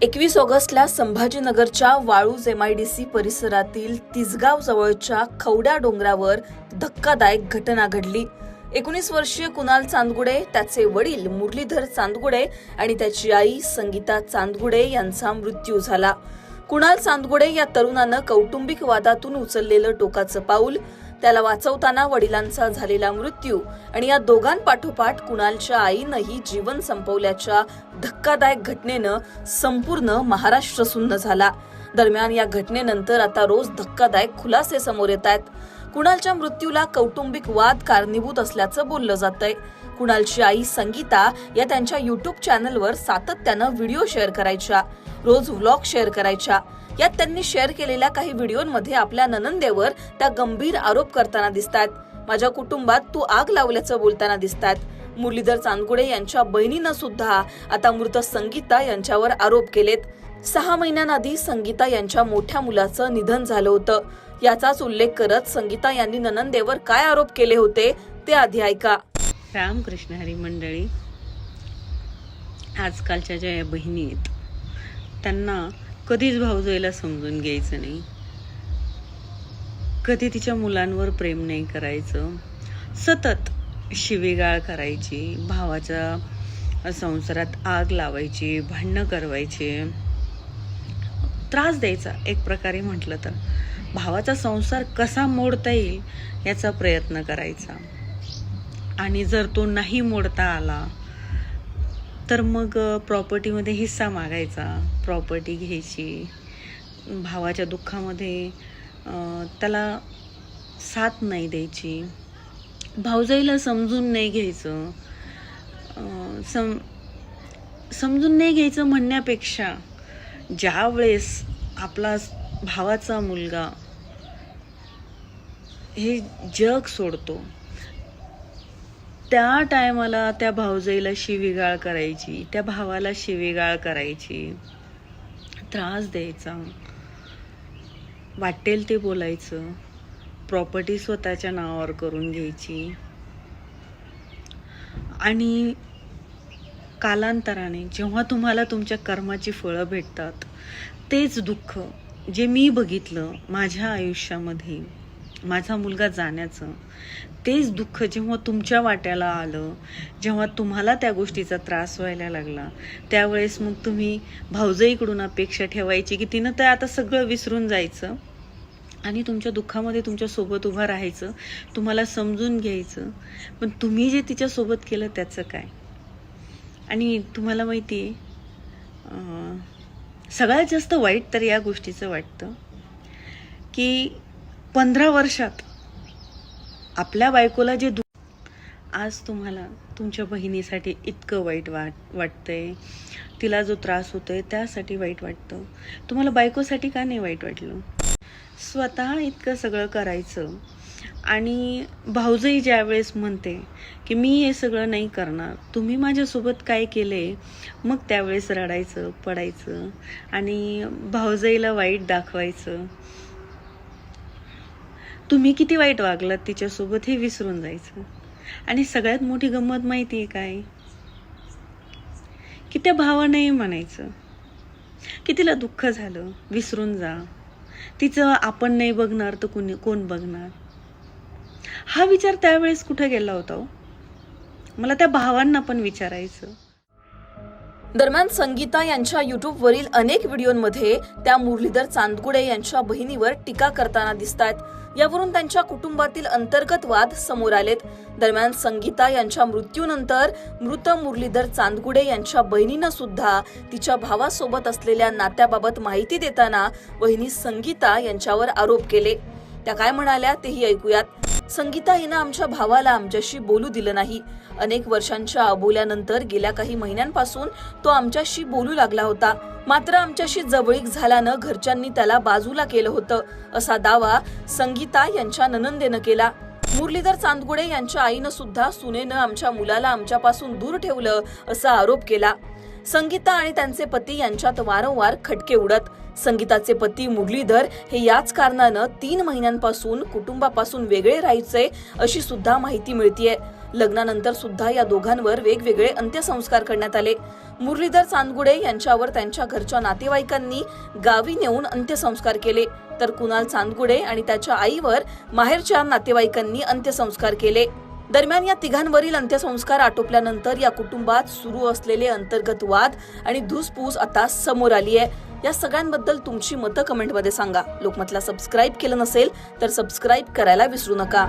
21 ऑगस्टला संभाजीनगरच्या वाळूज MIDC परिसरातील तिसगाव जवळच्या खवड्या डोंगरावर धक्कादायक घटना घडली। 19 वर्षीय कुणाल चांदगुडे, त्याचे वडील मुरलीधर चांदगुडे आणि त्याची आई संगीता चांदगुडे यांचा मृत्यू झाला। कुणाल चांदगुडे या तरुणानं कौटुंबिक वादातून उचललेलं टोकाचं पाऊल, त्याला वाचवताना वडिलांचा झालेला मृत्यू आणि या दोघांपाठोपाठ कुणालच्या आईनंही जीवन संपवल्याच्या धक्कादायक घटनेनं संपूर्ण महाराष्ट्र सुन्न झाला। दरम्यान या घटनेनंतर आता रोज धक्कादायक खुलासे समोर येत आहेत। कुणालच्या मृत्यूला कौटुंबिक वाद कारणीभूत असल्याचं बोललं जातंय। कुणालची आई संगीता या त्यांच्या YouTube चॅनलवर सातत्यानं व्हिडिओ शेअर करायच्या, रोज व्लॉग शेअर करायच्या। यात त्यांनी शेअर केलेल्या काही व्हिडिओमध्ये आपल्या ननंदेवर त्या गंभीर आरोप करताना दिसतात। माझ्या कुटुंबात तू आग लावल्याचं बोलताना दिसतात। मुरलीधर चांदगुडे यांच्या बहिणीनं सुद्धा आता मृत संगीता यांच्यावर आरोप केलेत। 6 महिन्यांआधी संगीता यांच्या मोठ्या मुलाचं निधन झालं होतं। याचाच उल्लेख करत संगीता यांनी ननंदेवर काय आरोप केले होते ते आधी ऐका। रामकृष्ण हरी मंडळी, आजकालच्या ज्या बहिणी आहेत त्यांना कधीच भाऊजाईला समजून घ्यायचं नाही, कधी तिच्या मुलांवर प्रेम नाही करायचं, सतत शिवीगाळ करायची, भावाच्या संसारात आग लावायची, भांडणं करवायची, त्रास द्यायचा। एक प्रकारे म्हटलं तर भावाचा संसार कसा मोडता येईल याचा प्रयत्न करायचा आणि जर तो नाही मोडता आला तर मग प्रॉपर्टीमध्ये हिस्सा मागायचा, प्रॉपर्टी घ्यायची, भावाच्या दुःखामध्ये त्याला साथ नाही द्यायची, भाऊजाईला समजून नाही घ्यायचं। समजून नाही घ्यायचं म्हणण्यापेक्षा ज्या वेळेस आपला भावाचा मुलगा हे जग सोडतो त्या टायमाला त्या भाऊजाईला शिवीगाळ करायची, त्या भावाला शिवीगाळ करायची, त्रास द्यायचा, वाटेल ते बोलायचं, प्रॉपर्टी स्वतःच्या नावावर करून घ्यायची आणि कालांतराने जेव्हा तुम्हाला तुमच्या कर्माची फळं भेटतात तेच दुःख जे मी बघितलं माझ्या आयुष्यामध्ये, माझा मुलगा जाण्याचं, तेच दुःख जेव्हा तुमच्या वाट्याला आलं, जेव्हा तुम्हाला त्या गोष्टीचा त्रास व्हायला लागला, त्यावेळेस मग तुम्ही भाऊजाईकडून अपेक्षा ठेवायची की तिनं तर आता सगळं विसरून जायचं आणि तुमच्या दुःखामध्ये तुमच्या सोबत उभं राहायचं, तुम्हाला समजून घ्यायचं। पण तुम्ही जे तिच्या सोबत केलं त्याचं काय? आणि तुम्हाला माहिती आहे, सगळ्यात जास्त वाईट तर या गोष्टीचं वाटतं की 15 वर्षात आपल्या बायकोला जे आज तुम्हाला तुमच्या बहिणीसाठी इतकं वाईट वाटतंय, तिला जो त्रास होतोय त्यासाठी वाईट वाटतं, तुम्हाला बायकोसाठी का नाही वाईट वाटलं? स्वतः इतकं सगळं करायचं आणि भाऊजाई ज्या वेळेस म्हणते की मी हे सगळं नाही करणार, तुम्ही माझ्यासोबत काय केले, मग त्यावेळेस रडायचं, पडायचं आणि भाऊजाईला वाईट दाखवायचं। तुम्ही किती वाईट वागलात तिच्यासोबत हे विसरून जायचं। आणि सगळ्यात मोठी गंमत माहिती आहे काय, की त्या भावाने म्हणायचं की तिला दुःख झालं, विसरून जा, तिचं आपण नाही बघणार तर कोण बघणार? हा विचार त्यावेळेस कुठे गेला होता हो? मला त्या भावांना पण विचारायचं। दरम्यान संगीता यांच्या YouTube वरील अनेक व्हिडिओमध्ये त्या मुरलीधर चांदगुडे यांच्या बहिणीवर टीका करताना दिसतात। यावरून त्यांच्या कुटुंबातील अंतर्गत वाद समोर आलेत। दरम्यान संगीता यांच्या मृत्यूनंतर मृत मुरलीधर चांदगुडे यांच्या बहिणीनं सुद्धा तिच्या भावासोबत असलेल्या नात्याबाबत माहिती देताना वहिनी संगीता यांच्यावर आरोप केले। त्या काय म्हणाल्या तेही ऐकूयात। संगीता हिनं आमच्या भावाला आमच्याशी बोलू दिलं नाही। अनेक वर्षांच्या अबोल्यानंतर गेल्या काही महिन्यांपासून तो आमच्याशी बोलू लागला होता, मात्र आमच्याशी जवळीक झाल्यानं घरच्यांनी त्याला बाजूला केलं होतं, असा दावा संगीता यांच्या ननंदेनं केला। मुरलीधर चांदगुडे यांच्या आईनं सुद्धा सुनेनं आमच्या मुलाला आमच्यापासून दूर ठेवलं असा आरोप केला। संगीता आणि त्यांचे पती यांच्यात वारंवार खटके उडत। संगीताचे पती मुरलीधर हे याच कारणानं 3 महिन्यांपासून कुटुंबापासून वेगळे राहायचे अशी सुद्धा माहिती मिळतीये। लग्नानंतर सुद्धा या दोघांवर वेगवेगळे अंत्यसंस्कार करण्यात आले. मुरलीधर चांदगुडे यांच्यावर त्यांच्या घरच्या नातेवाईकांनी गावी नेऊन अंत्यसंस्कार केले, तर कुणाल चांदगुडे आणि त्याच्या आईवर माहेरच्या नातेवाईकांनी अंत्यसंस्कार केले. दरम्यान या तिघांवरील अंत्यसंस्कार आटोपल्यानंतर या कुटुंबात सुरू असलेले अंतर्गत वाद आणि धुसफूस आता समोर आली आहे. या सगळ्यांबद्दल तुमची मतं कमेंटमध्ये सांगा. लोकमतला सबस्क्राईब केलं नसेल तर सबस्क्राईब करायला विसरू नका.